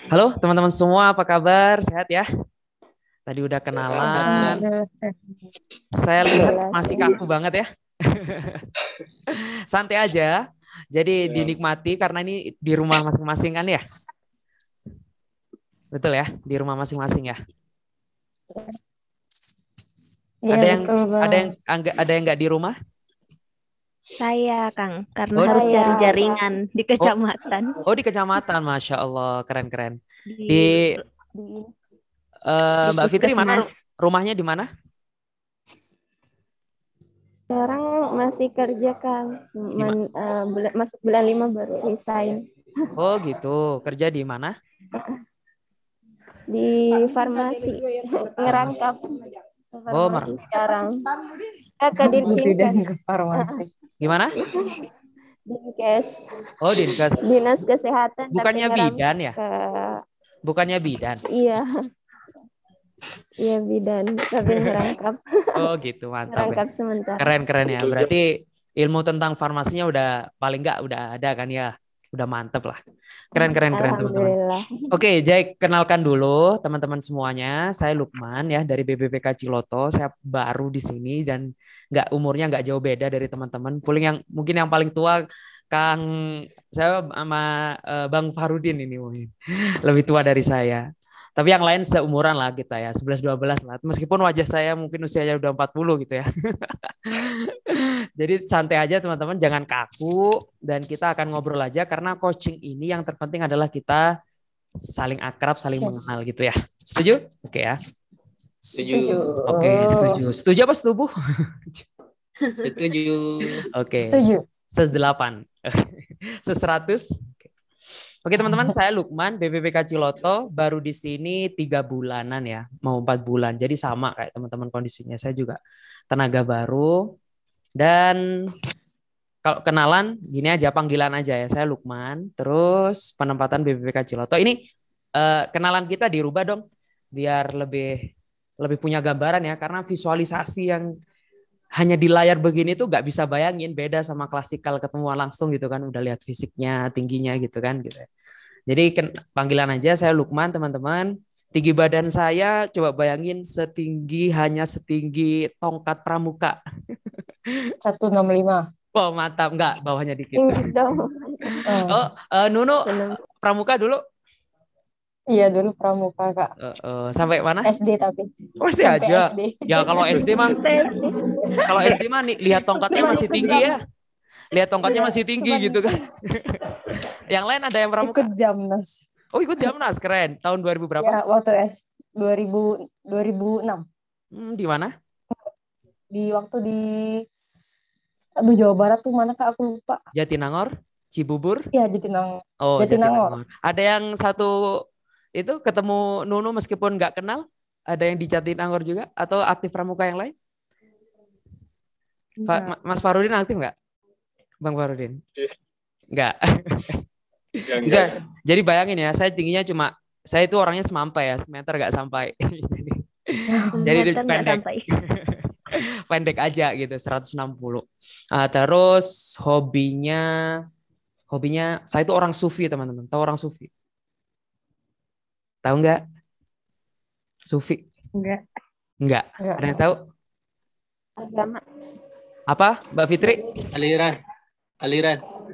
Halo teman-teman semua, apa kabar? Sehat ya? Tadi udah kenalan. Alhamdulillah. Saya lihat masih Alhamdulillah. kaku banget ya. Santai aja. Jadi dinikmati karena ini di rumah masing-masing kan ya? Betul ya? Di rumah masing-masing ya. Iya Ada yang betul ada bang. yang ada yang nggak di rumah? Saya, Kang, karena Oh, harus cari Saya jaringan di oh, kecamatan. oh di kecamatan, Masya Allah, keren-keren. Di Di, di Mbak Fitri mana puskesmas. rumahnya di mana? sekarang masih kerja Kang. Di ma- Masuk bulan 5 baru resign Oh gitu, kerja di mana? di farmasi ngerangkap Oh, farmasi sekarang. Ke Bidang Dinkes. ke farmasi. gimana? Dinkes. Oh, Dinkes. Dinas Kesehatan tapi Bukannya bidan ya? ke Bukannya bidan. iya iya bidan tapi ngerangkap Oh gitu, mantap ya. sementara. Keren-keren ya. Berarti ilmu tentang farmasinya udah paling nggak udah ada kan ya. Udah mantep lah. Keren-keren keren teman-teman. Alhamdulillah. Oke, Jai, kenalkan dulu teman-teman semuanya. Saya Lukman ya dari BPPK Ciloto. Saya baru di sini dan umurnya nggak jauh beda dari teman-teman. Mungkin yang paling tua Kang saya sama Bang Farudin ini mungkin lebih tua dari saya. Tapi yang lain seumuran lah kita ya, 11-12 lah. Meskipun wajah saya mungkin usianya udah 40 gitu ya. Jadi santai aja teman-teman, jangan kaku dan kita akan ngobrol aja karena coaching ini yang terpenting adalah kita saling akrab, saling mengenal gitu ya. Setuju? Oke ya. Setuju. Oke, setuju. Setuju apa setuju? Setuju. Oke. Setuju. 108. 100. Oke teman-teman, saya Lukman, BPPK Ciloto, baru di sini 3 bulanan ya, mau 4 bulan. Jadi sama kayak teman-teman kondisinya. Saya juga tenaga baru. Dan kalau kenalan, gini aja, panggilan aja ya. Saya Lukman, terus penempatan BPPK Ciloto. Ini kenalan kita dirubah dong, biar lebih punya gambaran ya. Karena visualisasi yang hanya di layar begini tuh nggak bisa bayangin, beda sama klasikal ketemuan langsung gitu kan. Udah lihat fisiknya, tingginya gitu kan. Gitu ya. Jadi panggilan aja saya Lukman teman-teman. Tinggi badan saya coba bayangin hanya setinggi tongkat pramuka. 165. Oh mantap, enggak bawahnya dikit. Tinggi dong. Oh, Nuno pramuka dulu. Iya dulu pramuka Kak. Sampai mana? SD tapi. Oh, SD Sampai aja. SD. Ya kalau SD mah nih, lihat tongkatnya masih tinggi ya. Lihat tongkatnya masih tinggi gitu kan. Yang lain ada yang pramuka? Ikut Jamnas. Oh, ikut Jamnas, keren. Tahun 2000 berapa? Ya, waktu 2006. Di mana? Aduh, Jawa Barat tuh mana Kak, aku lupa. Jatinangor, Cibubur. Iya, Jatinangor. Oh, Jatinangor. Ada yang satu itu ketemu Nunu meskipun nggak kenal? Ada yang di Jatinangor juga? Atau aktif pramuka yang lain? Mas Farudin aktif nggak? Bang Farudin? Nggak. Enggak. Jadi bayangin ya, saya itu orangnya semampai ya, semeter nggak sampai. Jadi pendek. Pendek aja gitu, 160. Terus hobinya saya itu orang sufi teman-teman. Tahu orang sufi? Tahu nggak? Sufi? Enggak. Ada yang tahu? Agama. Apa, Mbak Fitri?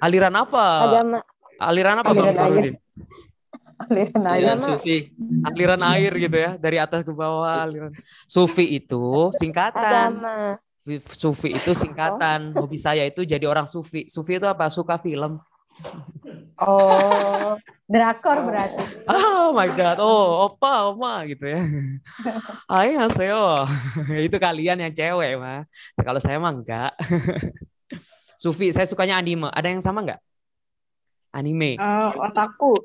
Aliran apa? Agama. Aliran apa, Bang Farudin? Aliran sufi. Aliran air gitu ya, dari atas ke bawah aliran. Sufi itu singkatan. Agama. Sufi itu singkatan. Hobi saya itu jadi orang sufi. Sufi itu apa? Suka film. Oh, drakor berarti. Oh my god. Oh, opa, oma gitu ya. Annyeonghaseyo. Itu kalian yang cewek mah. Kalau saya mah enggak. Sufi, saya sukanya anime. Ada yang sama enggak? Anime. Otaku.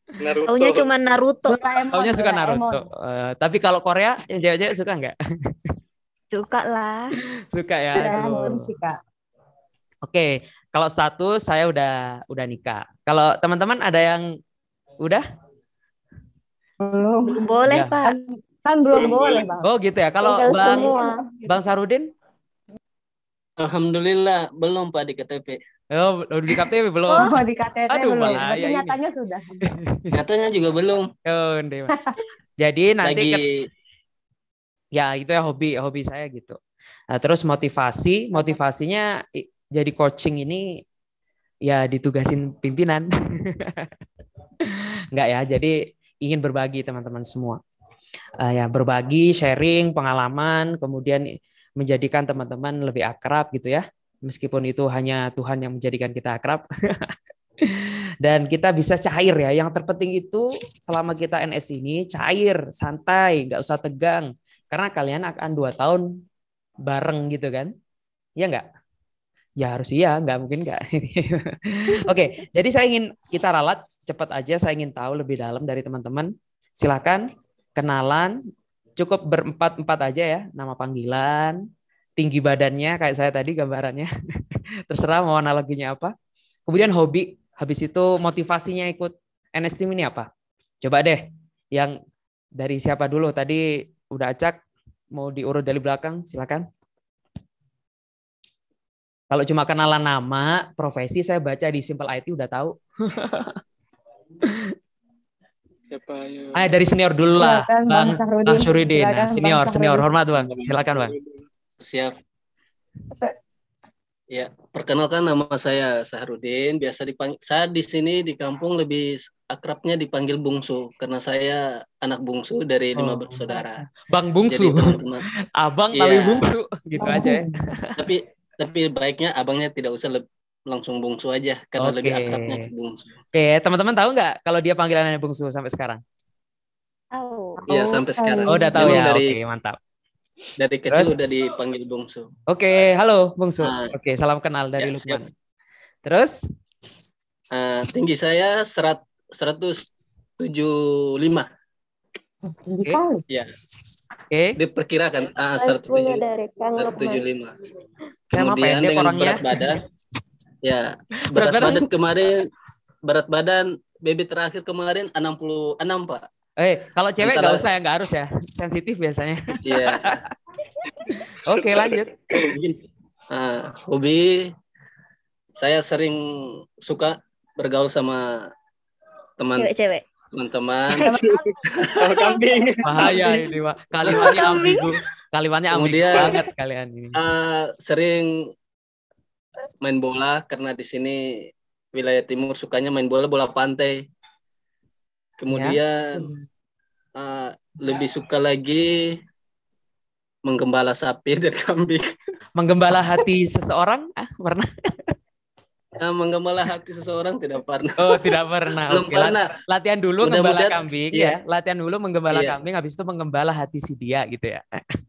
Naruto. Taunya cuma Naruto. Taunya suka Naruto. Tapi kalau Korea yang cewek-cewek suka enggak? Suka lah. Suka ya. Berantem sih Kak. Oke, kalau status saya udah nikah. Kalau teman-teman ada yang udah? Belum boleh, ya. Pak. Kan belum boleh, Bang. Oh, gitu ya. Kalau Bang Sarudin? Alhamdulillah belum Pak di KTP. Oh, di KTP belum. Oh, di KTT Aduh, belum. bahaya Berarti ini. nyatanya sudah. Nyatanya juga belum. Oh, ndek. Jadi nanti Lagi ya itu ya hobi saya gitu. Nah, terus motivasinya jadi coaching ini ya ditugasin pimpinan. Enggak ya, jadi ingin berbagi teman-teman semua. Ya berbagi, sharing pengalaman, kemudian menjadikan teman-teman lebih akrab gitu ya. Meskipun itu hanya Tuhan yang menjadikan kita akrab. Dan kita bisa cair ya. Yang terpenting itu selama kita NS ini cair, santai, nggak usah tegang. Karena kalian akan 2 tahun bareng gitu kan. Iya nggak? Ya harus iya, nggak mungkin nggak. Oke, jadi saya ingin kita ralat cepat aja. Saya ingin tahu lebih dalam dari teman-teman. Silakan kenalan. Cukup berempat-empat aja ya. Nama panggilan, tinggi badannya kayak saya tadi gambarannya. Terserah mau analoginya apa. Kemudian hobi. Habis itu motivasinya ikut NS Team ini apa? Coba deh. Yang dari siapa dulu? Tadi udah acak. Mau diurut dari belakang, silakan. Kalau cuma kenalan nama, profesi saya baca di Simple IT udah tahu. siapa ya? Dari senior dulu lah. Silakan, Bang Sahrudin. Bang Syuridin. Silakan, Bang Senior, Sahrudin. hormat Bang. Silakan Bang. Siap. Ya, perkenalkan nama saya Sahrudin. Biasa dipanggil, saya di sini di kampung lebih akrabnya dipanggil Bungsu karena saya anak bungsu dari 5 bersaudara. Bang Bungsu. Jadi teman-teman, Abang Iya. tapi Bungsu gitu aja ya. tapi baiknya abangnya tidak usah langsung Bungsu aja karena lebih akrabnya ke Bungsu. Oke, teman-teman tahu nggak kalau dia panggilannya Bungsu sampai sekarang? Tahu. Iya, sampai sekarang. Oh, udah tahu Memang ya. Oke, mantap. Dari kecil Terus? udah dipanggil Bungsu. Oke, halo Bungsu. Ah. Oke, salam kenal dari Ya, Lukman. Terus? Tinggi saya 175. Tinggi Oke. kali. Ya, Oke. diperkirakan Kelas 10 dari Kang Lukman. 175. Saya mah Kemudian pendek dengan orangnya. berat badan, ya Berat berat badan? badan kemarin, berat badan BB terakhir kemarin 66 Pak. Kalau cewek Antara- nggak usah ya, nggak harus ya. Sensitif biasanya. Iya. Oke, lanjut. Hobi saya sering suka bergaul sama Cewek-cewek. teman-teman. Bahaya ini, Pak. Kalimatnya ambigu. Kalimatnya ambigu Kemudian- banget kalian ini. Sering main bola karena di sini wilayah timur sukanya main bola pantai. Kemudian lebih suka lagi menggembala sapi dan kambing. Menggembala hati seseorang? Pernah? Menggembala hati seseorang tidak pernah. Oh, tidak pernah. Belum Oke, pernah. latihan dulu Mudah-mudahan- menggembala kambing iya. ya. Latihan dulu menggembala Iya. kambing, habis itu menggembala hati si dia gitu ya.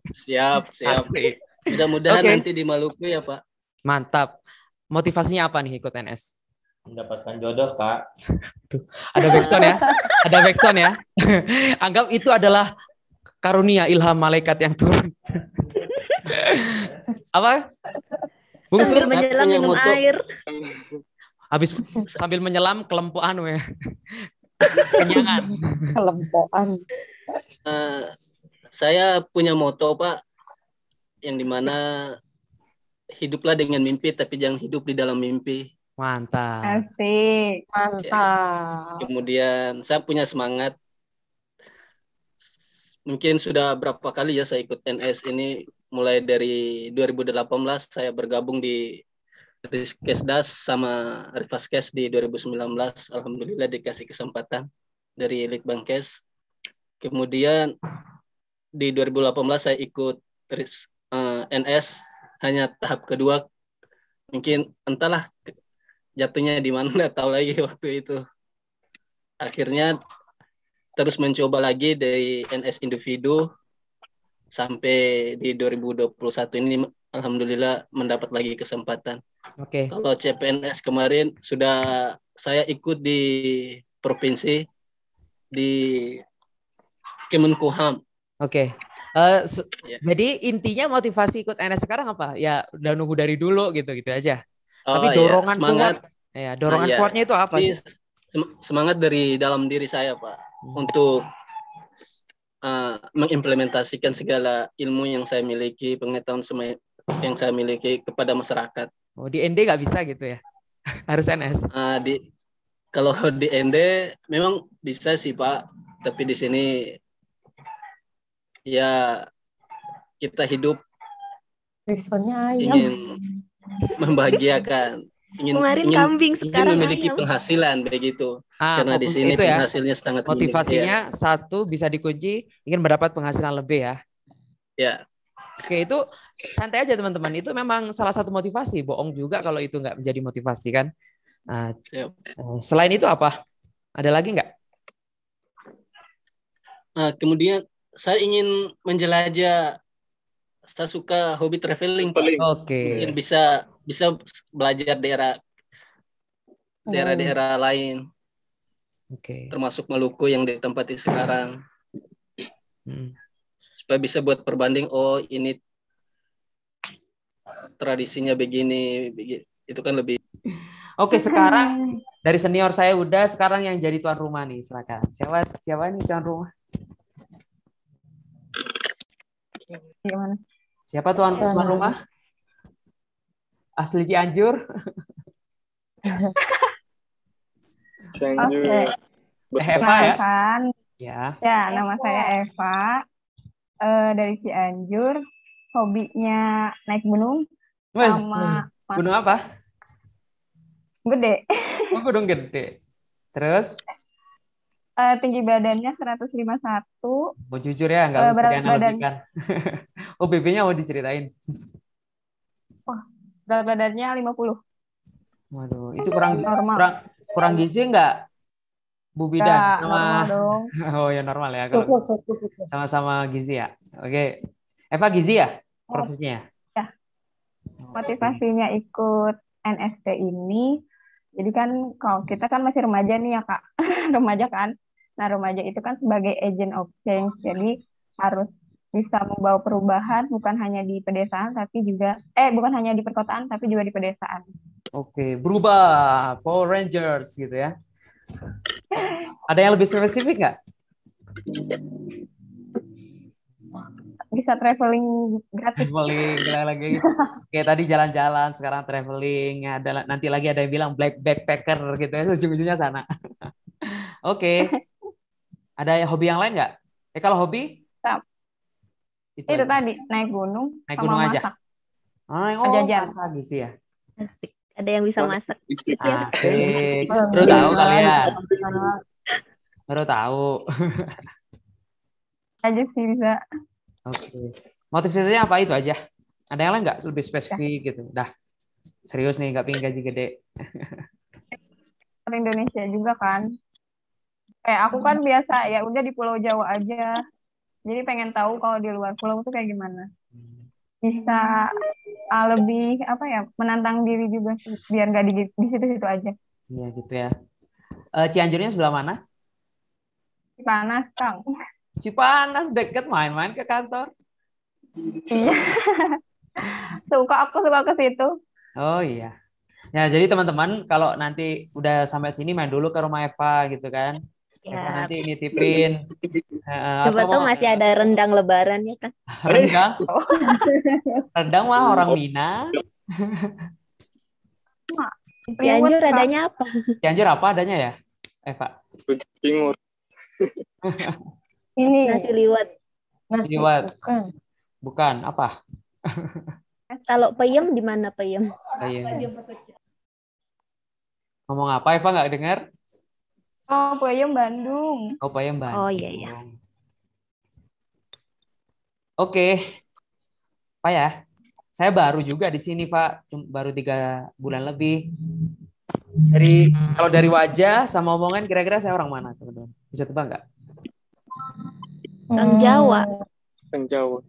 Siap. Asik. Mudah-mudahan Oke. nanti di Maluku ya Pak. Mantap. Motivasinya apa nih ikut NS? Mendapatkan jodoh, Kak. Ada backsound ya? Ada backsound ya? Anggap itu adalah karunia ilham malaikat yang turun. Apa? Bungsu Sambil menyelam punya minum moto. air. habis sambil menyelam kelempuan ya. Kenyangan. Kelempoan. Saya punya moto Pak, yang dimana hiduplah dengan mimpi tapi jangan hidup di dalam mimpi. Mantap. Asik. Mantap. Kemudian saya punya semangat. Mungkin sudah berapa kali ya saya ikut NS ini, mulai dari 2018 saya bergabung di Riskesdas sama Rifaskes di 2019. Alhamdulillah dikasih kesempatan dari Litbangkes. Kemudian di 2018 saya ikut NS hanya tahap kedua. Mungkin entahlah jatuhnya di mana, nggak tahu lagi waktu itu. Akhirnya terus mencoba lagi dari NS individu sampai di 2021 ini alhamdulillah mendapat lagi kesempatan. Oke. Kalau CPNS kemarin sudah saya ikut di provinsi di Kemenkumham. Oke. Ya. Jadi intinya motivasi ikut NS sekarang apa? Ya udah nunggu dari dulu gitu aja. Oh, Tapi dorongan ya, semangat. Dorongan Iya. kuatnya itu apa Ini sih? semangat dari dalam diri saya Pak untuk mengimplementasikan segala ilmu yang saya miliki, pengetahuan yang saya miliki kepada masyarakat. Oh, di ND nggak bisa gitu ya? Harus NS. Kalau di ND memang bisa sih Pak, tapi di sini ya kita hidup Responnya ayam. ingin membahagiakan, Kemarin kambing, ingin sekarang memiliki ayam. penghasilan begitu. Karena di sini itu ya, penghasilnya sangat motivasinya satu bisa dikunci ingin mendapat penghasilan lebih ya. Ya. Oke, itu santai aja teman-teman. Itu memang salah satu motivasi. Bohong juga kalau itu nggak menjadi motivasi kan. Nah, selain itu apa? Ada lagi nggak? Kemudian saya ingin menjelajah. Saya suka hobi traveling, Pak. Oke. Mungkin bisa belajar daerah-daerah lain. Oke. Termasuk Maluku yang ditempati sekarang. Supaya bisa buat perbanding, oh ini tradisinya begini, itu kan lebih. Oke, sekarang dari senior saya udah, sekarang yang jadi tuan rumah nih, silakan. Siapa nih tuan rumah? Gimana? Siapa tuan rumah? Asli Cianjur? Cianjur. Eva ya? Ya, nama saya Eva. Dari Cianjur. Hobinya naik gunung. Sama gunung apa? Gede. Oh, gunung gede. Terus? Tinggi badannya 151. Mau jujur ya, nggak usah dianalogikan. Oh, BB-nya mau diceritain. Wah, berat badannya 50. Waduh, itu kurang normal. Kurang gizi nggak, Bu Bidan? Normal dong. Oh ya normal ya. Kalau sama-sama gizi ya. Oke. Eva gizi ya profesinya? Ya. Motivasinya ikut NST ini. Jadi kan kalau kita kan masih remaja nih ya Kak. Remaja kan. Nah, remaja itu kan sebagai agent of change. Jadi harus bisa membawa perubahan bukan hanya di pedesaan tapi juga bukan hanya di perkotaan tapi juga di pedesaan. Oke, berubah Power Rangers gitu ya. Ada yang lebih spesifik nggak? Bisa traveling gratis. Traveling lagi. Kayak tadi jalan-jalan, sekarang traveling. Ada nanti lagi ada yang bilang black backpacker gitu ya. Ujung-ujungnya sana. Oke. Ada hobi yang lain nggak? Kalau hobi? Itu tadi naik gunung. Naik gunung aja. Masak gitu ya. Asik. Ada yang bisa masak. Asik. Baru tahu kalian. Baru tahu. Aja sih bisa. Oke. Motivasinya apa itu aja? Ada yang lain nggak lebih spesifik gitu? Dah serius nih, nggak pengen gaji gede. Orang Indonesia juga kan. Aku kan biasa ya udah di Pulau Jawa aja. Jadi pengen tahu kalau di luar pulau tuh kayak gimana. Bisa lebih menantang diri juga sih, biar nggak di situ-situ aja. Iya gitu ya. Cianjurnya sebelah mana? Cipanas, Kang. Cipanas deket, main-main ke kantor. Iya. Aku suka ke situ. Oh iya. Ya jadi teman-teman kalau nanti udah sampai sini main dulu ke rumah Eva gitu kan. Eva nanti nitipin. Coba tuh masih ada rendang lebaran ya kan? Rendang? Rendang mah orang Mina. Cianjur adanya apa? Cianjur apa adanya ya, Eva? Timur. Ini nasi liwet. Nasi liwet. Bukan apa? Kalau peyem di mana peyem? Peyem. Ngomong apa Eva nggak dengar? Oh, peyem Bandung. Oh, peyem Bandung. Oh iya. Oke. Pak ya, saya baru juga di sini Pak, baru 3 bulan lebih. Kalau dari wajah sama omongan kira-kira saya orang mana teman-teman? Bisa tebak nggak? Orang Jawa. Orang Jawa.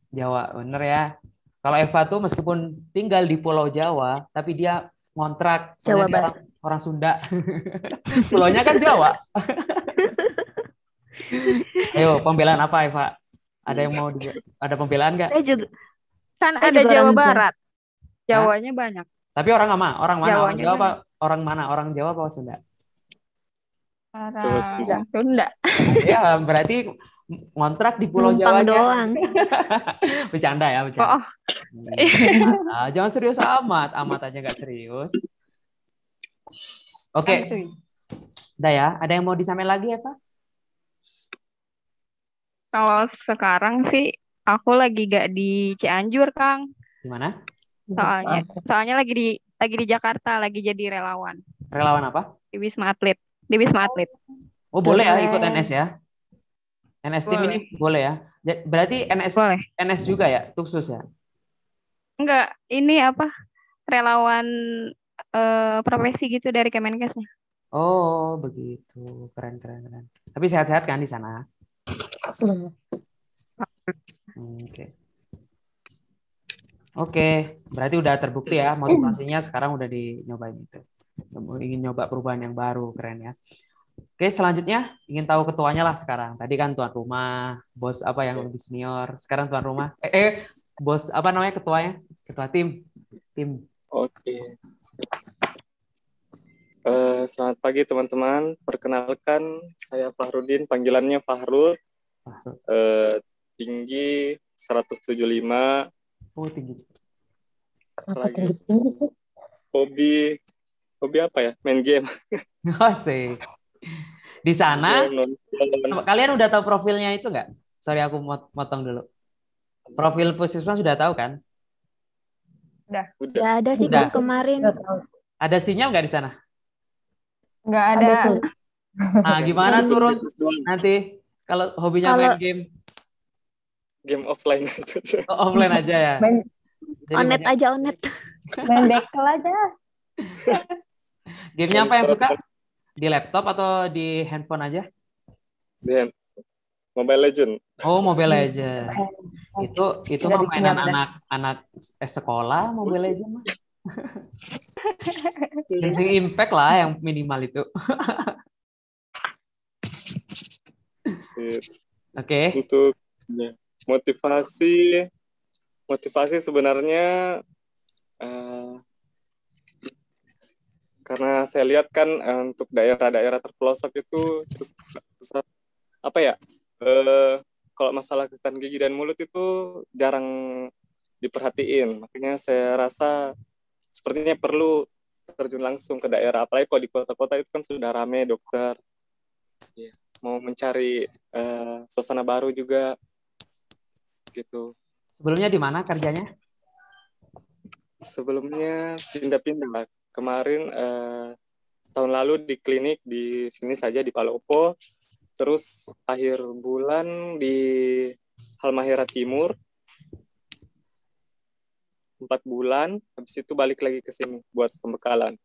Jawa, bener ya. Kalau Eva tuh meskipun tinggal di Pulau Jawa, tapi dia ngontrak. Jawa Barat. Orang Sunda. Pulaunya kan Jawa. Ayo, pembelaan apa Eva? Ada yang mau ada pembelaan nggak? Saya juga. Kan ada Jawa Barat. Jawanya banyak. Tapi orang mana? Orang Jawanya Jawa apa? Orang mana? Orang Jawa apa Sunda? Orang Sunda. Ya, berarti ngontrak di Pulau Jawa doang. Bercanda ya, bercanda. Oh. Jangan serius amat aja nggak serius. Oke, Santuy. udah ya. Ada yang mau disampaikan lagi ya, Pak? Kalau sekarang sih aku lagi gak di Cianjur, Kang. Gimana? Soalnya lagi di Jakarta, lagi jadi relawan Relawan apa? di Wisma Atlet. Di Wisma Atlet. Oh, boleh ya Keren. ikut NS ya? NS tim Boleh. ini boleh ya? Berarti Boleh. NS juga ya, khusus ya? Enggak, ini apa? Relawan profesi gitu dari Kemenkesnya. Oh, begitu. Keren, keren, keren. Tapi sehat-sehat kan di sana? Oke. Oke, berarti udah terbukti ya motivasinya sekarang udah dinyobain itu. Ingin nyoba perubahan yang baru, keren ya. Oke, selanjutnya ingin tahu ketuanya lah sekarang. Tadi kan tuan rumah, bos apa yang lebih senior. Sekarang tuan rumah. Bos apa namanya ketuanya? Ketua tim. Oke. Selamat pagi teman-teman. Perkenalkan saya Fahrudin, panggilannya Fahrud. Tinggi 175. Oh, tinggi. Lagi. Hobi apa ya? Main game. Asik. Di sana, kalian udah tahu profilnya itu nggak? Sorry, aku motong dulu. Profil Puskesmas sudah tahu kan? Udah. Ya ada sih Udah. Kang, kemarin. Ada sinyal nggak di sana? Nggak ada. Nah, gimana turun nanti kalau hobinya main game? Game offline saja. Oh, offline aja ya? Jadi Onet banyak- aja, onet. Main bekel aja. Gamenya apa yang suka? Di laptop atau di handphone aja? Dan Mobile Legend. Oh, Mobile Legends. Itu mah mainan anak sekolah, Mobile Legends mah. Genshin Impact lah yang minimal itu. Oke. Untuk motivasi sebenarnya karena saya lihat kan untuk daerah-daerah terpelosok itu susah, apa ya, kalau masalah kesehatan gigi dan mulut itu jarang diperhatiin. Makanya saya rasa sepertinya perlu terjun langsung ke daerah, apalagi kalau di kota-kota itu kan sudah rame dokter. Mau mencari suasana baru juga gitu. Sebelumnya di mana kerjanya? Sebelumnya pindah-pindah. Kemarin tahun lalu di klinik di sini saja di Palopo, terus akhir bulan di Halmahera Timur 4 bulan, habis itu balik lagi ke sini buat pembekalan.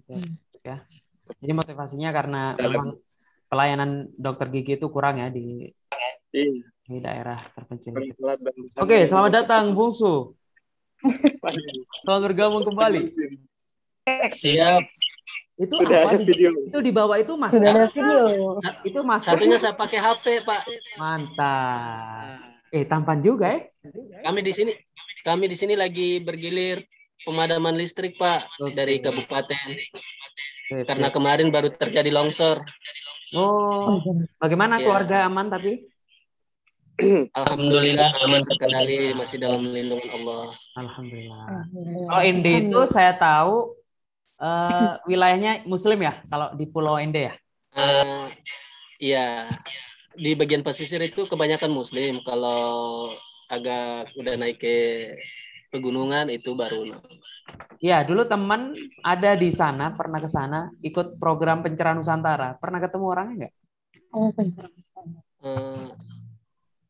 Oke. Ya. Jadi motivasinya karena memang pelayanan dokter gigi itu kurang ya di daerah terpencil. Oke, selamat datang Bungsu. Selamat bergabung kembali. Siap. Itu Sudah apa ada video. Itu di bawah itu mas. Sudah ada video. Itu mas. Satunya saya pakai HP, Pak. Mantap. Tampan juga ya. Kami di sini lagi bergilir pemadaman listrik, Pak, dari kabupaten. Karena kemarin baru terjadi longsor. Oh, bagaimana keluarga aman tapi? Alhamdulillah aman terkendali, masih dalam lindungan Allah. Alhamdulillah. Kalau Ende itu saya tahu wilayahnya Muslim ya, kalau di Pulau Ende ya? Iya, di bagian pesisir itu kebanyakan Muslim. Kalau agak udah naik ke pegunungan itu baru. Iya, dulu teman ada di sana, pernah ke sana, ikut program Pencerahan Nusantara. Pernah ketemu orangnya nggak? Oh, pencerahan.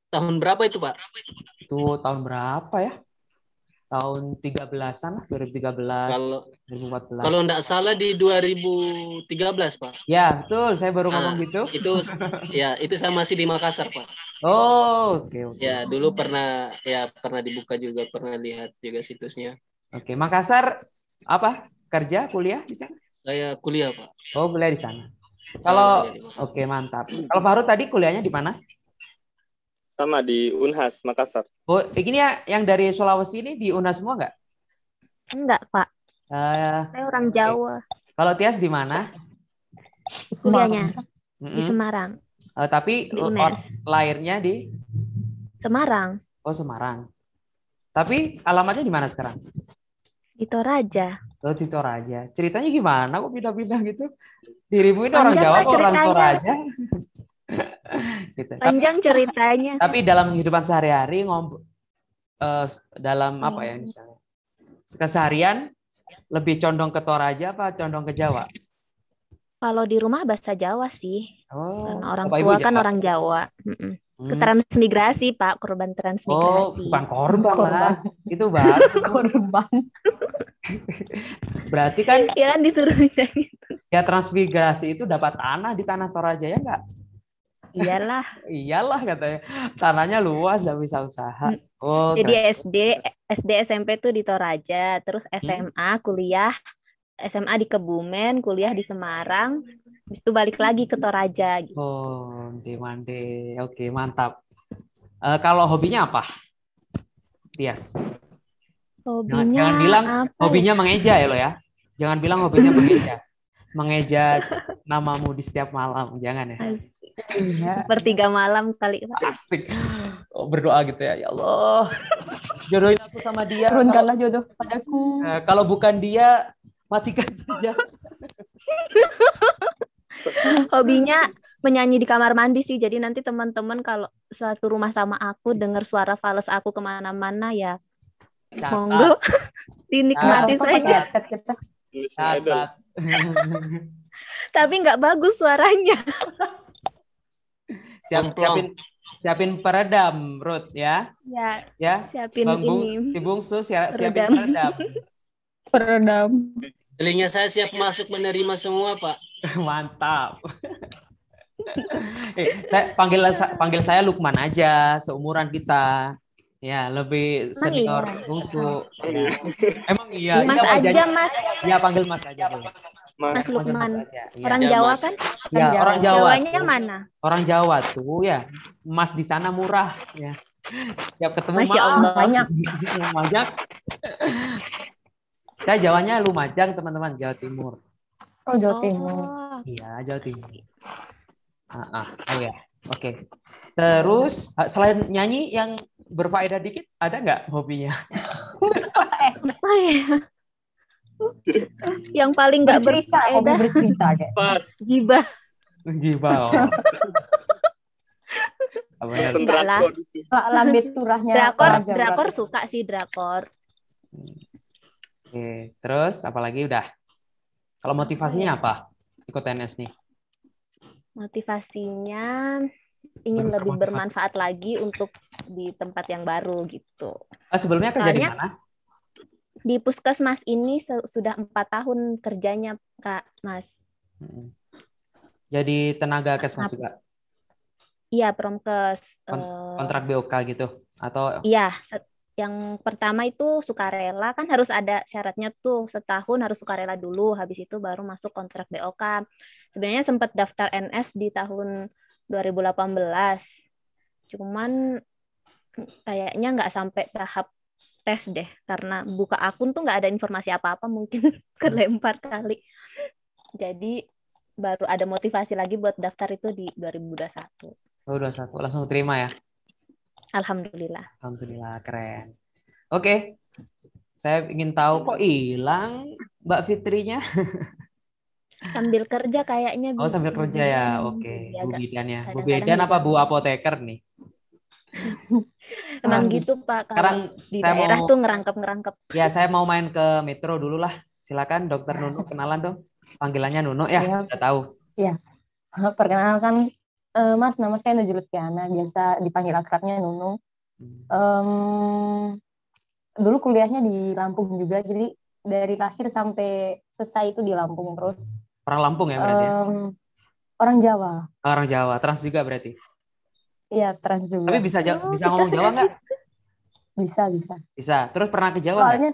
Tahun berapa itu, Pak? Itu tahun berapa ya? Tahun 13-an lah, 2013, 2014. Kalau enggak salah di 2013, Pak. Ya, betul. Saya baru ngomong gitu. Itu saya masih di Makassar, Pak. Oh, oke. Ya, dulu pernah dibuka juga, pernah lihat juga situsnya. Oke, Makassar apa? Kerja, kuliah di sana? Saya kuliah, Pak. Oh, kuliah di sana. Kalau oke, mantap. Kalau Fahrud tadi kuliahnya di mana? Sama di Unhas Makassar. Oh, ini ya yang dari Sulawesi ini di Unhas semua nggak? Enggak, Pak. Saya orang Jawa. Kalau Tias di mana? Kuliahnya di Semarang. Tapi Di UNES. lahirnya di Semarang. Oh, Semarang. Tapi alamatnya di mana sekarang? Di Toraja. Oh, di Toraja. Ceritanya gimana kok pindah-pindah gitu? Dirimu ini orang Panjang Jawa lah apa orang ceritanya. Toraja? Gitu. Panjang ceritanya. Tapi dalam kehidupan sehari-hari dalam apa ya misalnya keseharian lebih condong ke Toraja apa condong ke Jawa? Kalau di rumah bahasa Jawa sih. Oh, Karena orang Bapak Ibu tua kan Jawa. orang Jawa. Mm-mm. Hmm. Transmigrasi, Pak, korban Oh, transmigrasi. bukan korban Korban. lah. Itu baru. Korban. Berarti kan Ya kan disuruh gitu. ya transmigrasi itu dapat tanah di tanah Toraja ya enggak? Iyalah. Iyalah katanya. Tanahnya luas dan bisa usaha. Oh, Jadi keren. SD, SMP tuh di Toraja, terus SMA, kuliah, SMA di Kebumen, kuliah di Semarang, habis itu balik lagi ke Toraja gitu. Oh, mande. Oke, mantap. Kalau hobinya apa? Tias. Hobinya Jangan bilang apa ya? hobinya mengeja ya lo ya. Jangan bilang hobinya mengeja. Mengeja namamu di setiap malam. Jangan ya. Sepertiga malam kali. Asik. Oh, berdoa gitu ya. Ya Allah. Jodohin aku sama dia. Turunkanlah jodoh padaku. Kalau bukan dia, matikan saja. Hobinya menyanyi di kamar mandi sih. Jadi nanti teman-teman kalau satu rumah sama aku dengar suara fales aku kemana-mana ya monggo dinikmati saja. Headset kita. Catat. Tapi nggak bagus suaranya. Siapin peredam, Ruth ya. Ya. Siapin ini. Si Bungsu siapin Peredam. peredam. Peredam. Telinga saya siap masuk menerima semua, Pak. Mantap. Panggil saya Lukman aja, seumuran kita. Ya, lebih senior Bungsu. Ya. Emang iya. Mas iya, aja, Mas. Ya, panggil Mas aja boleh. Mas Lukman. Mas aja. Ya. Orang Ya, Jawa Mas. kan? Ya, orang Jawa. Jawanya mana? Orang Jawa tuh ya, Mas di sana murah ya. Siap ketemu Masya Allah. Banyak. Lumajang. Saya Jawanya Lumajang, teman-teman, Jawa Timur. Oh, Jawa Timur. Oh. Iya, Jawa Timur. Oh ya. Oke. Terus selain nyanyi yang berfaedah dikit, ada nggak hobinya? Oh, ya. Yang paling nggak Hobi berfaedah bercerita kayak. Pas. gibah. Gibah. Benar. Nonton Enggak lah. drakor. Lambe turahnya. Drakor Toraja, suka sih drakor. Oke. Terus apalagi udah? Kalau motivasinya apa? Ikut TNS nih. Motivasinya ingin lebih bermanfaat lagi untuk di tempat yang baru gitu. Sebelumnya kerja di Soalnya- mana? Di Puskesmas ini sudah 4 tahun kerjanya, Kak, Mas. Jadi tenaga kesmas juga? Iya, Promkes. Kontrak BOK gitu? Atau Iya, yang pertama itu sukarela, kan harus ada syaratnya tuh, setahun harus sukarela dulu, habis itu baru masuk kontrak BOK. Sebenarnya sempat daftar NS di tahun 2018, cuman kayaknya nggak sampai tahap tes deh, karena buka akun tuh nggak ada informasi apa-apa, mungkin kelempar kali. Jadi baru ada motivasi lagi buat daftar itu di 2021. Oh, 21 langsung terima ya? Alhamdulillah. Alhamdulillah, keren. Oke, saya ingin tahu kok hilang Mbak Fitrinya? Sambil kerja kayaknya. Oh, sambil kerja ya, oke. Ya, Bu Bidan ya. Bu kadang-kadang Bidan apa juga. Bu Apoteker nih? Emang gitu Pak, Sekarang kalau di saya daerah mau- tuh ngerangkep-ngerangkep. Ya, saya mau main ke Metro dulu lah. Silakan Dokter Nunu, kenalan dong. Panggilannya Nunu ya, Iya. udah tahu. Perkenalkan, Mas, nama saya Nujul Lustiana, biasa dipanggil akrabnya Nunu. Dulu kuliahnya di Lampung juga, jadi dari lahir sampai selesai itu di Lampung terus. Orang Lampung ya berarti ya? Orang Jawa, Orang Jawa, trans juga berarti. iya trans juga. Tapi bisa kita ngomong Jawa nggak? Bisa. Bisa. Terus pernah ke Jawa nggak? Soalnya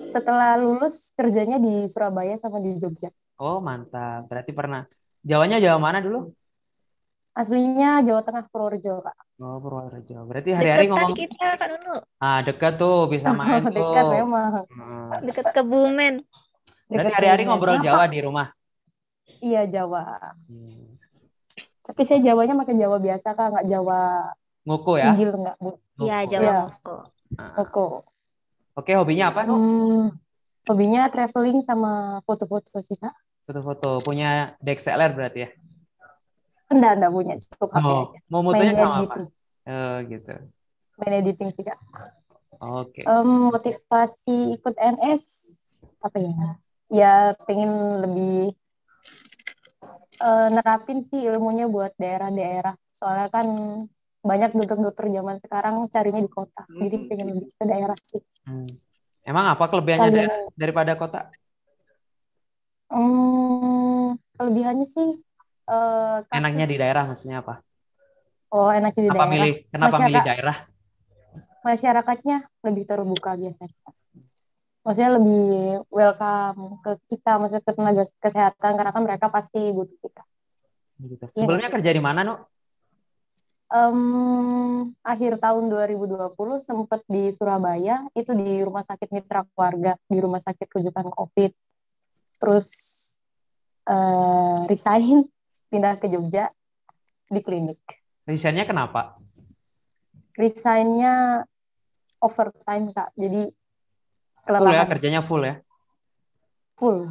setelah lulus kerjanya di Surabaya sama di Jogja. Oh, mantap. Berarti pernah. Jawanya Jawa mana dulu? Aslinya Jawa Tengah, Purworejo, Kak. Oh, Purworejo. Berarti hari-hari Deketan ngomong, kita Kak Nunu. dekat tuh, bisa main tuh. Dekat memang. Deket Kebumen. Berarti Dekat hari-hari ini. ngobrol Jawa di rumah. Iya, Jawa. Tapi saya Jawanya makin Jawa biasa, Kak, nggak Jawa Nguku ya? Injil, nggak, Bu. Iya, Nguku. Jawa Iya. Moko. Oko. Oke, hobinya apa? Nu? Hobinya traveling sama foto-foto sih, Kak. Foto-foto. Punya DXLR berarti ya? Enggak punya, cukup HP Oh, aja. mau Main motonya sama apa? editing, Oh, gitu. main editing sih, Kak. Oke. Motivasi ikut NS apa ya? Ya pengen lebih nerapin sih ilmunya buat daerah-daerah. Soalnya kan banyak dokter-dokter zaman sekarang carinya di kota. Jadi pengen lebih ke daerah sih. Emang apa kelebihannya Kalian daerah daripada kota? kelebihannya sih Enaknya di kasus. daerah maksudnya apa? Oh, enaknya di daerah. Kenapa milih daerah? Masyarakatnya lebih terbuka biasanya. Maksudnya lebih welcome ke kita, maksudnya ke tenaga kesehatan, karena kan mereka pasti butuh kita. Gitu. Iya Sebelumnya nggak sih? kerja di mana, Nuk? Akhir tahun 2020 sempat di Surabaya, itu di Rumah Sakit Mitra Keluarga, di Rumah Sakit Rujukan COVID. Terus resign, pindah ke Jogja di klinik. Resignnya kenapa? Resignnya overtime, Kak. Jadi Full ya, kelelahan. kerjanya full ya? Full.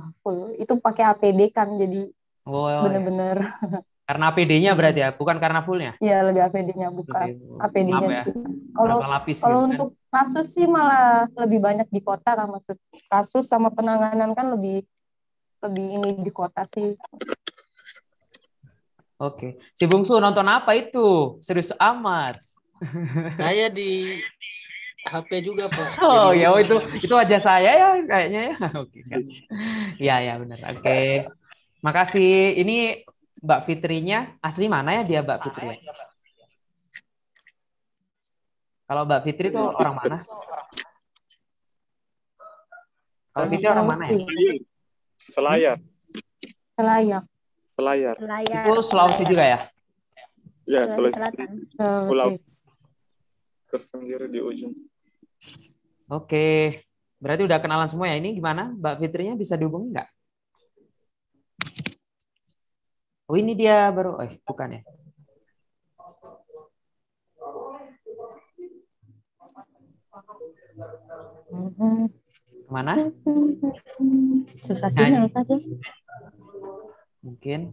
Itu pakai APD kan, jadi bener-bener. Ya. Karena APD-nya berarti ya, bukan karena fullnya? Iya, lebih APD-nya, bukan APD-nya ya. sih. Kalau Untuk kasus sih malah lebih banyak di kota kan, maksud kasus sama penanganan kan lebih ini di kota sih. Oke. Si Bungsu nonton apa itu? Serius amat. Saya di HP juga, Pak. Oh ya, itu wajah saya ya kayaknya ya. Oke kan. Iya benar. Oke. Makasih. Ini Mbak Fitrinya asli mana ya dia Mbak Fitri? Kalau Mbak Fitri itu orang mana? Kalau Fitri orang mana ya? Selayar. Itu Sulawesi juga ya? Ya, Sulawesi Selatan. Pulau tersendiri di ujung. Oke. Berarti udah kenalan semua ya. Ini gimana? Mbak Fitrinya bisa dihubungi nggak? Oh ini dia baru. Bukan ya. Kemana? Susah sinyal aja. Mungkin.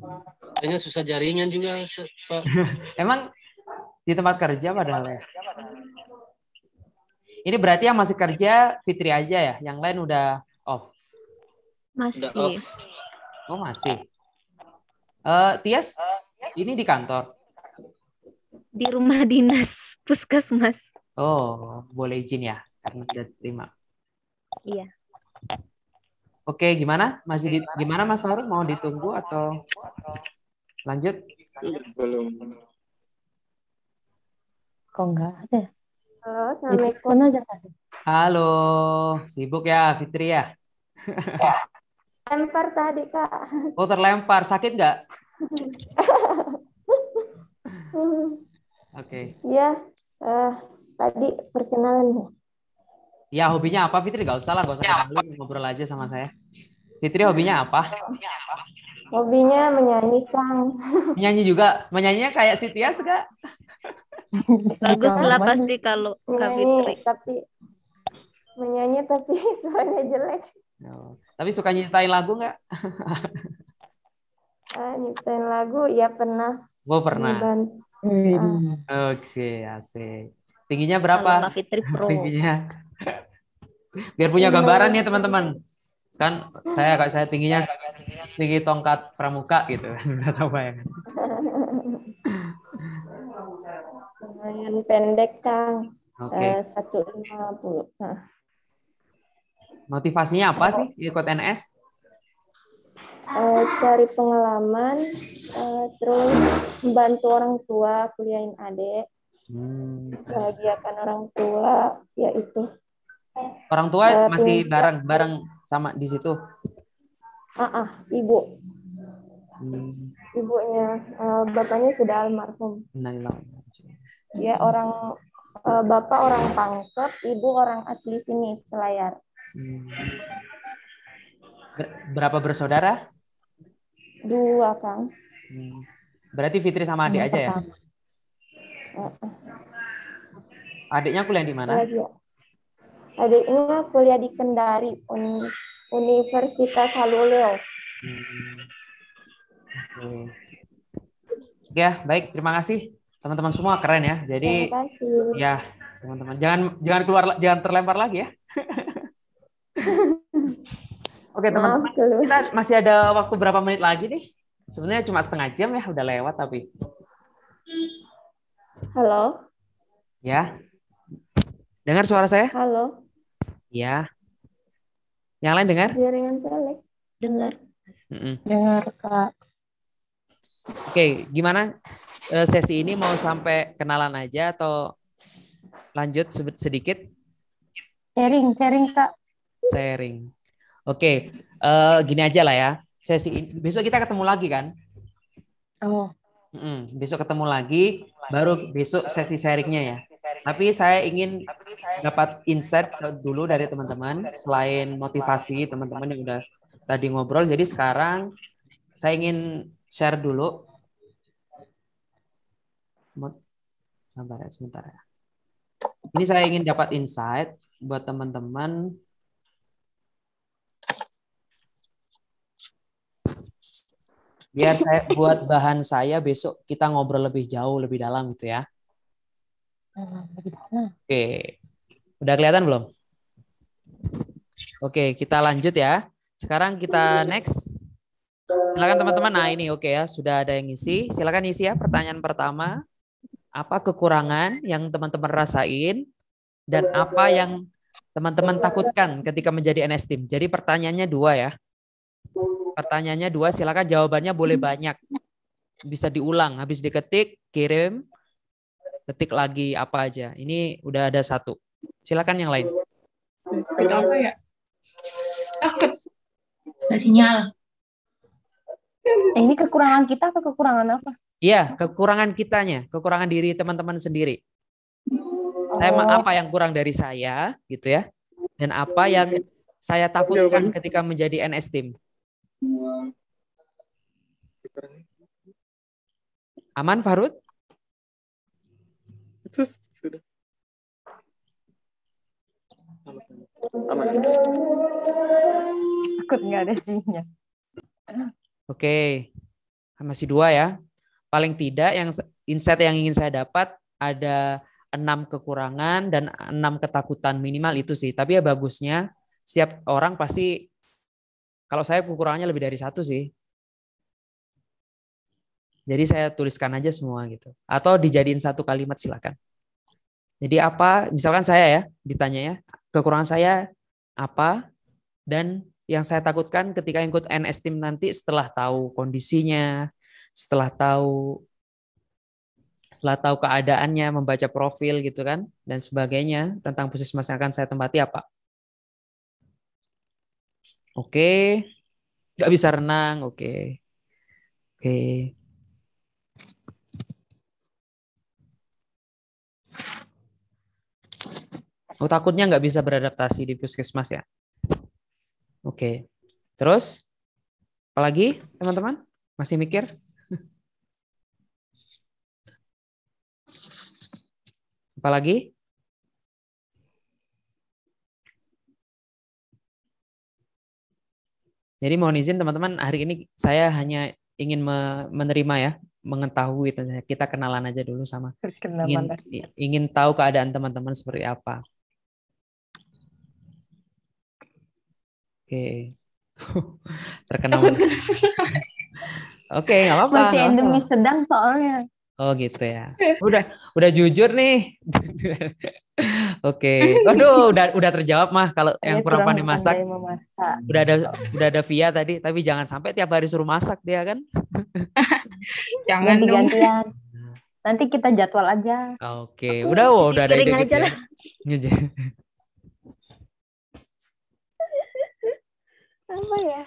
Kayaknya susah jaringan juga, Pak. Emang di tempat kerja padahal ya. Ini berarti yang masih kerja Fitri aja ya, yang lain udah off. Masih. Udah off. Oh masih. Tias, ini di kantor. Di rumah dinas puskesmas. Oh, boleh izin ya, karena sudah terima. Iya. Oke, gimana? Gimana Mas Faruk? Mau ditunggu atau lanjut? Belum. Kok nggak ada? Halo, Assalamualaikum. Aja kan? Halo, sibuk ya Fitri ya? Lempar tadi, Kak. Oh terlempar, sakit nggak? Oke. Iya, tadi perkenalan. Ya hobinya apa Fitri? Nggak usah kenalin, ngobrol aja sama saya. Fitri hobinya apa? Hobinya menyanyi, Kang. Menyanyi juga? Menyanyinya kayak si Tias nggak? Bagus lah pasti kalau Kak Fitri. Menyanyi tapi suaranya jelek. Tapi suka nyiptain lagu nggak? Nyiptain lagu ya pernah. Oh pernah. Oke, asik. Tingginya berapa? Kalau Kak Fitri pro. Tingginya. Biar punya gambaran ya teman-teman. Kan saya tingginya tinggi tongkat pramuka gitu. Udah tahu bayangan. Lumayan pendek, Kang. Oke. 150. Motivasinya apa sih ikut NS? Cari pengalaman, terus membantu orang tua, kuliahin adik, bahagiakan orang tua, ya itu. Orang tua masih bareng sama di situ? Ibu. Ibunya, bapaknya sudah almarhum. Ya bapak orang Pangkep, ibu orang asli sini, Selayar. Berapa bersaudara? 2, Kang. Berarti Fitri sama adik aja ya? Adiknya kuliah di mana? Adiknya kuliah di Kendari, Universitas Haluleo. Oke. Ya, baik. Terima kasih teman-teman semua, keren ya. Jadi Terima kasih. ya, teman-teman jangan keluar, jangan terlempar lagi ya. Oke, teman-teman. Maaf dulu. Kita masih ada waktu berapa menit lagi nih? Sebenarnya cuma setengah jam ya, udah lewat tapi. Halo. Ya. Dengar suara saya? Halo. Ya. Yang lain dengar? Jaringan selek. Dengar. Dengar, Kak. Oke, gimana sesi ini, mau sampai kenalan aja atau lanjut sedikit? Sharing, Kak. Sharing. Oke, gini aja lah ya. Sesi ini, besok kita ketemu lagi kan? Oh. Besok ketemu lagi, baru besok sesi sharingnya ya. Tapi saya ingin dapat insight dulu dari teman-teman, selain motivasi teman-teman yang udah tadi ngobrol. Jadi sekarang saya ingin share dulu. Sebentar ya. Ini saya ingin dapat insight buat teman-teman. Biar saya buat bahan saya besok kita ngobrol lebih jauh, lebih dalam gitu ya. Oke. Udah kelihatan belum? Oke, kita lanjut ya. Sekarang kita next. Silakan teman-teman. Nah, ini oke ya, sudah ada yang ngisi. Silakan isi ya pertanyaan pertama. Apa kekurangan yang teman-teman rasain dan apa yang teman-teman takutkan ketika menjadi NS Team? Jadi pertanyaannya 2 ya. Pertanyaannya 2, silakan jawabannya boleh banyak. Bisa diulang, habis diketik, kirim, ketik lagi apa aja. Ini udah ada 1. Silakan yang lain. Itu apa ya? Ada sinyal. Ini kekurangan kita atau kekurangan apa? Iya, kekurangan kitanya, kekurangan diri teman-teman sendiri. Apa yang kurang dari saya, gitu ya. Dan apa yang saya takutkan ketika menjadi NS Team. Aman, Farud? Sudah. Aman. Takut nggak ada sinyal. Oke, masih 2 ya. Paling tidak yang insight yang ingin saya dapat ada 6 kekurangan dan 6 ketakutan minimal itu sih. Tapi ya bagusnya setiap orang pasti, kalau saya kekurangannya lebih dari 1 sih. Jadi saya tuliskan aja semua gitu. Atau dijadiin 1 kalimat silakan. Jadi apa, misalkan saya ya ditanya ya, kekurangan saya apa dan yang saya takutkan ketika ikut NS Team nanti setelah tahu kondisinya, setelah tahu keadaannya, membaca profil gitu kan, dan sebagainya tentang puskesmas yang akan saya tempati apa. Oke, nggak bisa renang, oke. Oh, takutnya nggak bisa beradaptasi di puskesmas ya. Oke. Terus, apalagi teman-teman? Masih mikir? Apalagi? Jadi mohon izin teman-teman, hari ini saya hanya ingin menerima ya, mengetahui, kita kenalan aja dulu sama. Ingin tahu keadaan teman-teman seperti apa. Oke. Terkenal. Oke, nggak apa-apa. Masih endemis sedang soalnya. Oh gitu ya. Udah jujur nih. Oke. Aduh, udah terjawab mah kalau yang kurang pandai masak. Udah ada Via tadi, tapi jangan sampai tiap hari suruh masak dia kan. Jangan dong. Gantian. Nanti kita jadwal aja. Oke, udah ada ide gitu ya. Apa ya?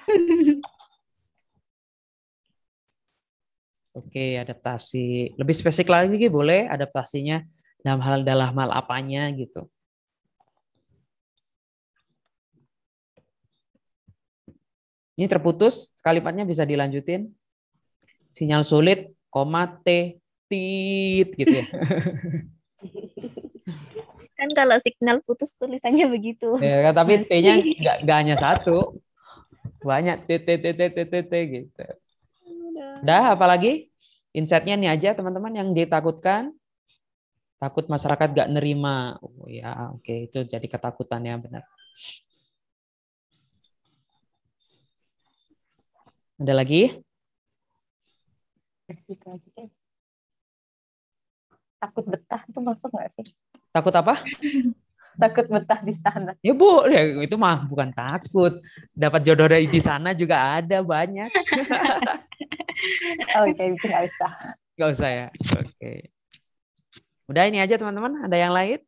Oke, adaptasi. Lebih spesifik lagi boleh adaptasinya dalam hal apanya gitu. Ini terputus, kalimatnya bisa dilanjutin. Sinyal sulit, koma, tit gitu ya. Kan kalau signal putus tulisannya begitu. Ya, tapi T-nya nggak hanya 1. Banyak TT gitu. Udah, apalagi? Insight-nya nih aja teman-teman yang ditakutkan. Takut masyarakat gak nerima. Oh ya, oke, itu jadi ketakutan ya, benar. Ada lagi? Takut betah itu masuk nggak sih? Takut apa? Takut betah di sana. Ya Bu, ya, itu mah bukan takut. Dapat jodoh dari di sana juga ada banyak. Oke, itu nggak usah. Nggak usah ya. Oke. Udah ini aja teman-teman. Ada yang lain?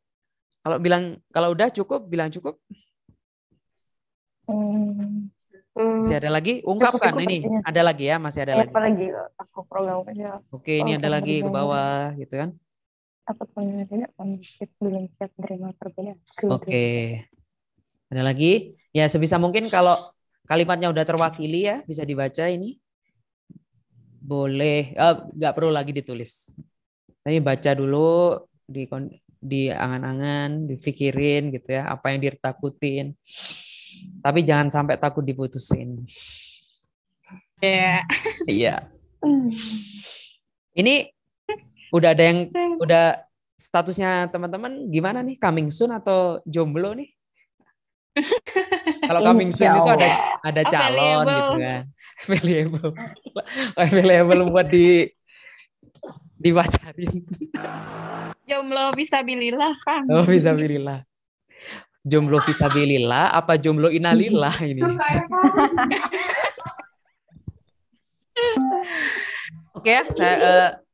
Kalau udah cukup, bilang cukup. Masih ada lagi? Ungkapkan Cukup ini. pastinya. Ada lagi ya, masih ada lagi. Apalagi aku program kerja. Oke, ini ada lagi ke bawah gitu kan. Takut tidak kondisi belum siap menerima perbedaan. Oke. Ada lagi? Ya sebisa mungkin kalau kalimatnya udah terwakili ya, bisa dibaca ini. Boleh, nggak perlu lagi ditulis. Tapi baca dulu di angan-angan, dipikirin gitu ya, apa yang ditakutin. Tapi jangan sampai takut diputusin. Iya. Ini udah statusnya teman-teman gimana nih? Coming soon atau jomblo nih? Kalau coming soon itu ada calon gitu kan. Available buat dipacarin. Jomblo visabilillah, Kang. Oh, visabilillah. Jomblo visabilillah apa jomblo inalillah ini? Oke ya,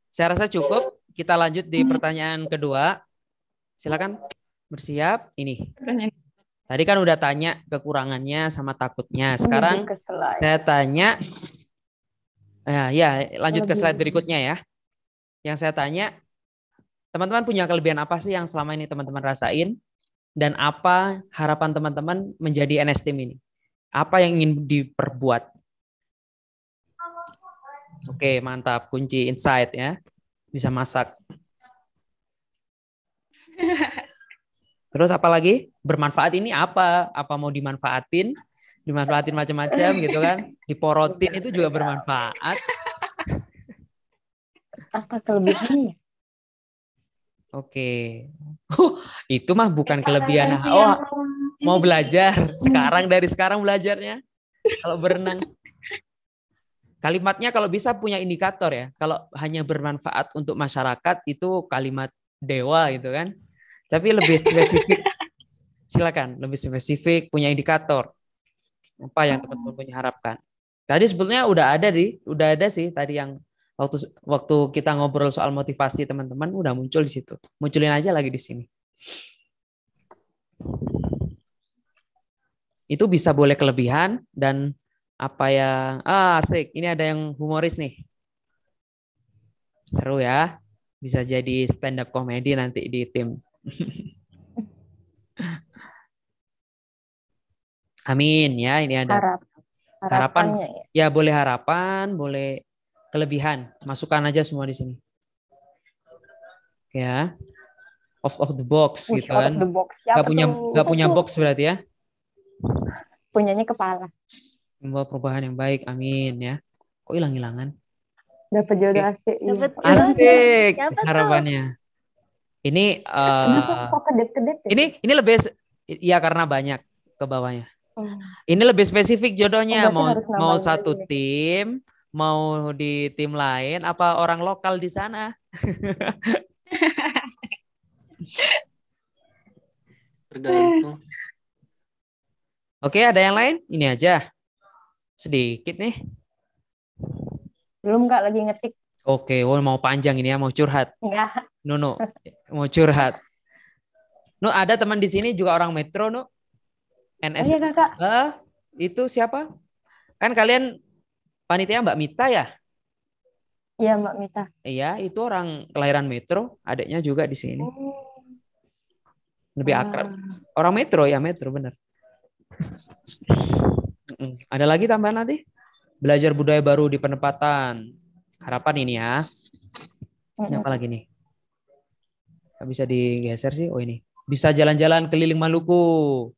saya rasa cukup. Kita lanjut di pertanyaan kedua. Silakan bersiap. Ini. Tadi kan udah tanya kekurangannya sama takutnya. Sekarang saya tanya, lanjut ke slide berikutnya ya. Yang saya tanya, teman-teman punya kelebihan apa sih yang selama ini teman-teman rasain? Dan apa harapan teman-teman menjadi NS Team ini? Apa yang ingin diperbuat? Oke, mantap. Kunci insight ya. Bisa masak. Terus apa lagi? Bermanfaat ini apa? Apa mau dimanfaatin? Dimanfaatin macam-macam gitu kan? Diporotin itu juga bermanfaat. Apa kelebihannya? Oke. Itu mah bukan kelebihan. Oh, mau belajar. Dari sekarang belajarnya. Kalau berenang. Kalimatnya kalau bisa punya indikator ya. Kalau hanya bermanfaat untuk masyarakat itu kalimat dewa gitu kan. Tapi lebih spesifik, silakan lebih spesifik punya indikator apa yang teman-teman punya harapkan. Tadi sebetulnya udah ada sih tadi yang waktu kita ngobrol soal motivasi teman-teman udah muncul di situ. Munculin aja lagi di sini. Itu bisa boleh kelebihan dan apa yang asik. Ini ada yang humoris nih. Seru ya. Bisa jadi stand up comedy nanti di tim. Amin ya, ini ada harapan ya, boleh harapan, boleh kelebihan, masukkan aja semua di sini ya, of the box gitu kan. Gak punya box berarti ya, punyanya kepala. Membawa perubahan yang baik, amin ya. Kok hilang-hilangan? Dapat jodoh asik. Asik harapannya. Ini ini lebih ya karena banyak ke bawahnya. Ini lebih spesifik jodohnya, mau satu tim, mau di tim lain, apa orang lokal di sana? Tergantung. Oke, ada yang lain? Ini aja. Sedikit nih. Belum Kak, lagi ngetik. Oke, mau panjang ini ya, mau curhat. Enggak. No, mau curhat. Ada teman di sini juga orang Metro, NS. Oh, iya, Kakak. Itu siapa? Kan kalian panitia Mbak Mita ya? Iya, Mbak Mita. Iya, itu orang kelahiran Metro, adiknya juga di sini. Lebih akrab. Orang Metro ya, Metro benar. Ada lagi tambahan nanti? Belajar budaya baru di penempatan. Harapan ini ya. Ini apa lagi nih? Gak bisa digeser sih. Oh ini. Bisa jalan-jalan keliling Maluku.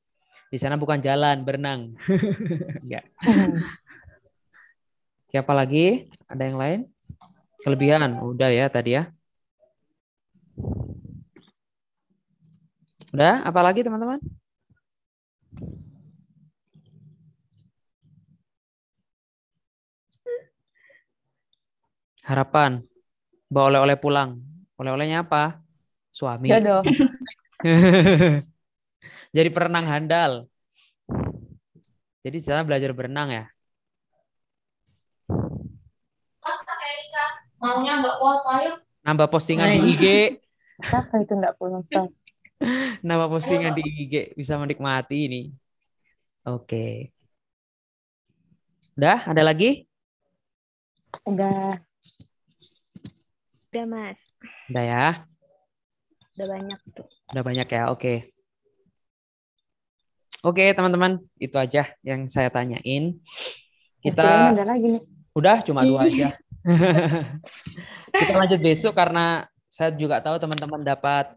Di sana bukan jalan, berenang. Enggak. Oke, apa lagi? Ada yang lain? Kelebihan, udah ya tadi ya. Udah, apa lagi teman-teman? Harapan, bawa oleh-oleh pulang. Oleh-olehnya apa? Suami. Jodoh. Jadi perenang handal. Jadi di sana belajar berenang ya. Maunya nggak puasa yuk. Nambah postingan di IG. Siapa itu nggak puasa? Nambah postingan di IG. Bisa menikmati ini. Oke. Udah, ada lagi? Udah. Udah, Mas. Udah ya. Udah banyak tuh. Udah banyak ya, oke. Oke, teman-teman. Itu aja yang saya tanyain. Kita Ada lagi nih. udah cuma 2 aja. Kita lanjut besok karena saya juga tahu teman-teman dapat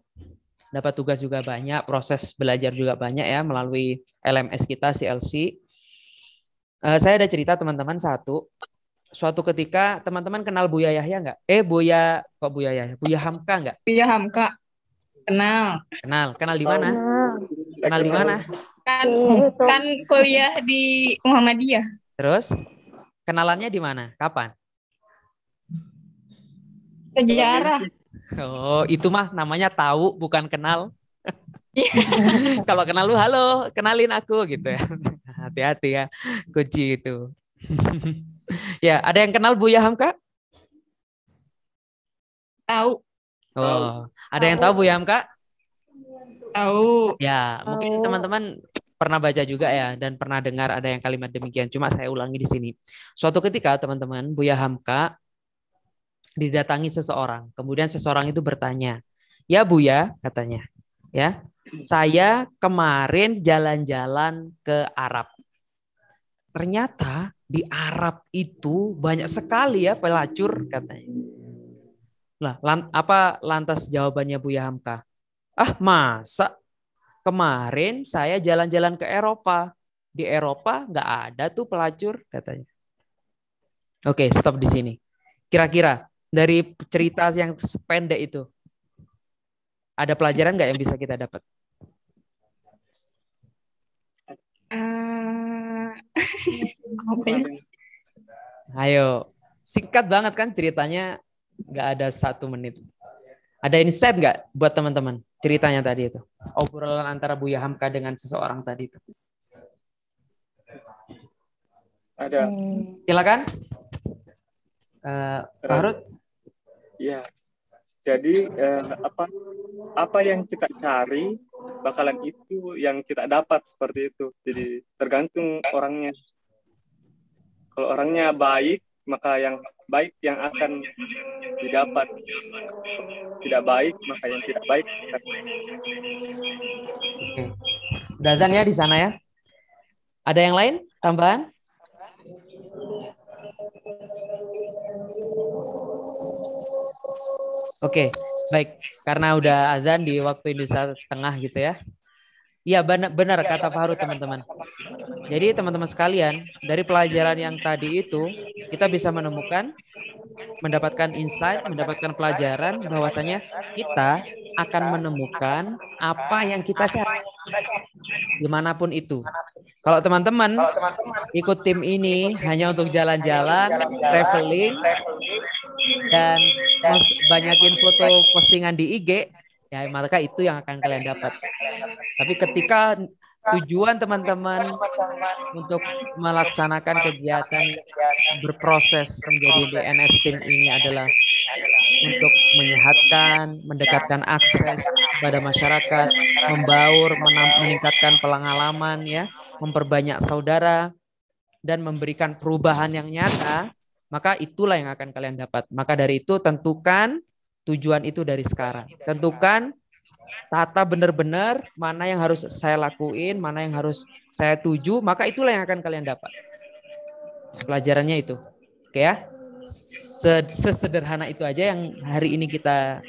tugas juga banyak, proses belajar juga banyak ya melalui LMS kita CLC. Saya ada cerita teman-teman suatu ketika teman-teman kenal Buya Yahya nggak? Buya Yahya? Buya Hamka nggak? Buya Hamka. Kenal di mana? Kenal di mana? Kan kuliah di Muhammadiyah. Terus kenalannya di mana? Kapan? Sejarah. Oh, itu mah namanya tahu, bukan kenal. Kalau kenal lu, halo, kenalin aku gitu ya. Hati-hati ya, kunci itu. Ya, ada yang kenal Buya Hamka? Tahu. Oh, ada yang tahu Buya Hamka? Tahu. Ya, mungkin teman-teman pernah baca juga ya dan pernah dengar ada yang kalimat demikian. Cuma saya ulangi di sini. Suatu ketika teman-teman Buya Hamka didatangi seseorang. Kemudian seseorang itu bertanya, "Ya Buya," katanya, "ya, saya kemarin jalan-jalan ke Arab. Ternyata di Arab itu banyak sekali ya pelacur," katanya. Lah, lantas jawabannya Buya Hamka? "Ah, masa? Kemarin saya jalan-jalan ke Eropa. Di Eropa nggak ada tuh pelacur," katanya. Oke, stop di sini. Kira-kira dari cerita yang sependek itu, ada pelajaran nggak yang bisa kita dapat? Ayo, singkat banget kan ceritanya, nggak ada 1 menit. Ada insight nggak buat teman-teman ceritanya tadi itu? Obrolan antara Buya Hamka dengan seseorang tadi itu. Ada. Silakan. Pak Harut. Ya. Jadi apa yang kita cari bakalan itu yang kita dapat, seperti itu. Jadi tergantung orangnya. Kalau orangnya baik, maka yang baik yang akan didapat. Tidak baik, maka yang tidak baik. Oke. Udah azan ya di sana ya. Ada yang lain tambahan? Oke, baik. Karena udah azan di waktu Indonesia Tengah gitu ya. Iya, benar kata Pak Harut, teman-teman. Jadi teman-teman sekalian, dari pelajaran yang tadi itu kita bisa mendapatkan insight, mendapatkan pelajaran bahwasanya kita akan menemukan apa yang kita cari dimanapun itu. Kalau teman-teman ikut tim ini hanya untuk jalan-jalan, traveling, dan banyakin foto postingan di IG, ya maka itu yang akan kalian dapat. Tapi ketika tujuan teman-teman untuk melaksanakan kegiatan berproses menjadi DNS team ini adalah untuk menyehatkan, mendekatkan akses pada masyarakat, membaur, meningkatkan pengalaman ya, memperbanyak saudara dan memberikan perubahan yang nyata, maka itulah yang akan kalian dapat. Maka dari itu tentukan tujuan itu dari sekarang. Tentukan tata benar-benar mana yang harus saya lakuin, mana yang harus saya tuju, maka itulah yang akan kalian dapat. Pelajarannya itu. Oke ya. Sesederhana itu aja yang hari ini kita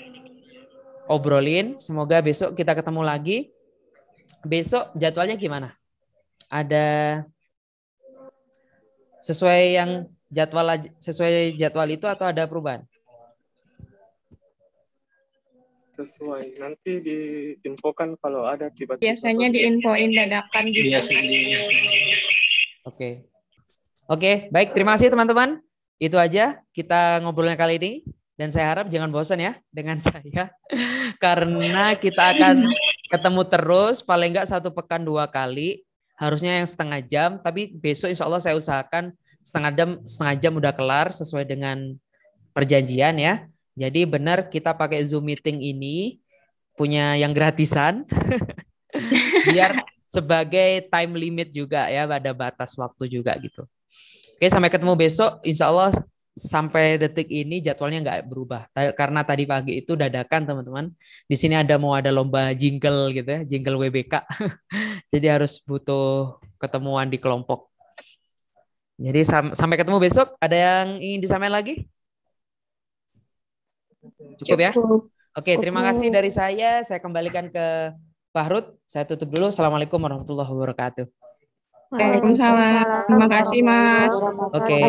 obrolin. Semoga besok kita ketemu lagi. Besok jadwalnya gimana? ada sesuai jadwal itu atau ada perubahan? Sesuai. Nanti diinfokan kalau ada tiba-tiba. Biasanya diinfoin dadakan gitu. Oke, baik. Terima kasih teman-teman. Itu aja kita ngobrolnya kali ini. Dan saya harap jangan bosan ya dengan saya. Karena kita akan ketemu terus, paling enggak 1 pekan 2 kali. Harusnya yang setengah jam, tapi besok insya Allah saya usahakan setengah jam udah kelar sesuai dengan perjanjian ya. Jadi benar kita pakai Zoom meeting ini punya yang gratisan biar sebagai time limit juga ya, ada batas waktu juga gitu. Oke, sampai ketemu besok. Insya Allah sampai detik ini jadwalnya nggak berubah karena tadi pagi itu dadakan teman-teman. Di sini ada lomba jingle gitu ya, jingle WBK. Jadi harus butuh ketemuan di kelompok. Jadi sampai ketemu besok. Ada yang ingin disampaikan lagi? Cukup ya? Oke, terima kasih dari saya. Saya kembalikan ke Fahrud. Saya tutup dulu. Assalamualaikum warahmatullahi wabarakatuh. Waalaikumsalam. Terima kasih, Mas. Oke.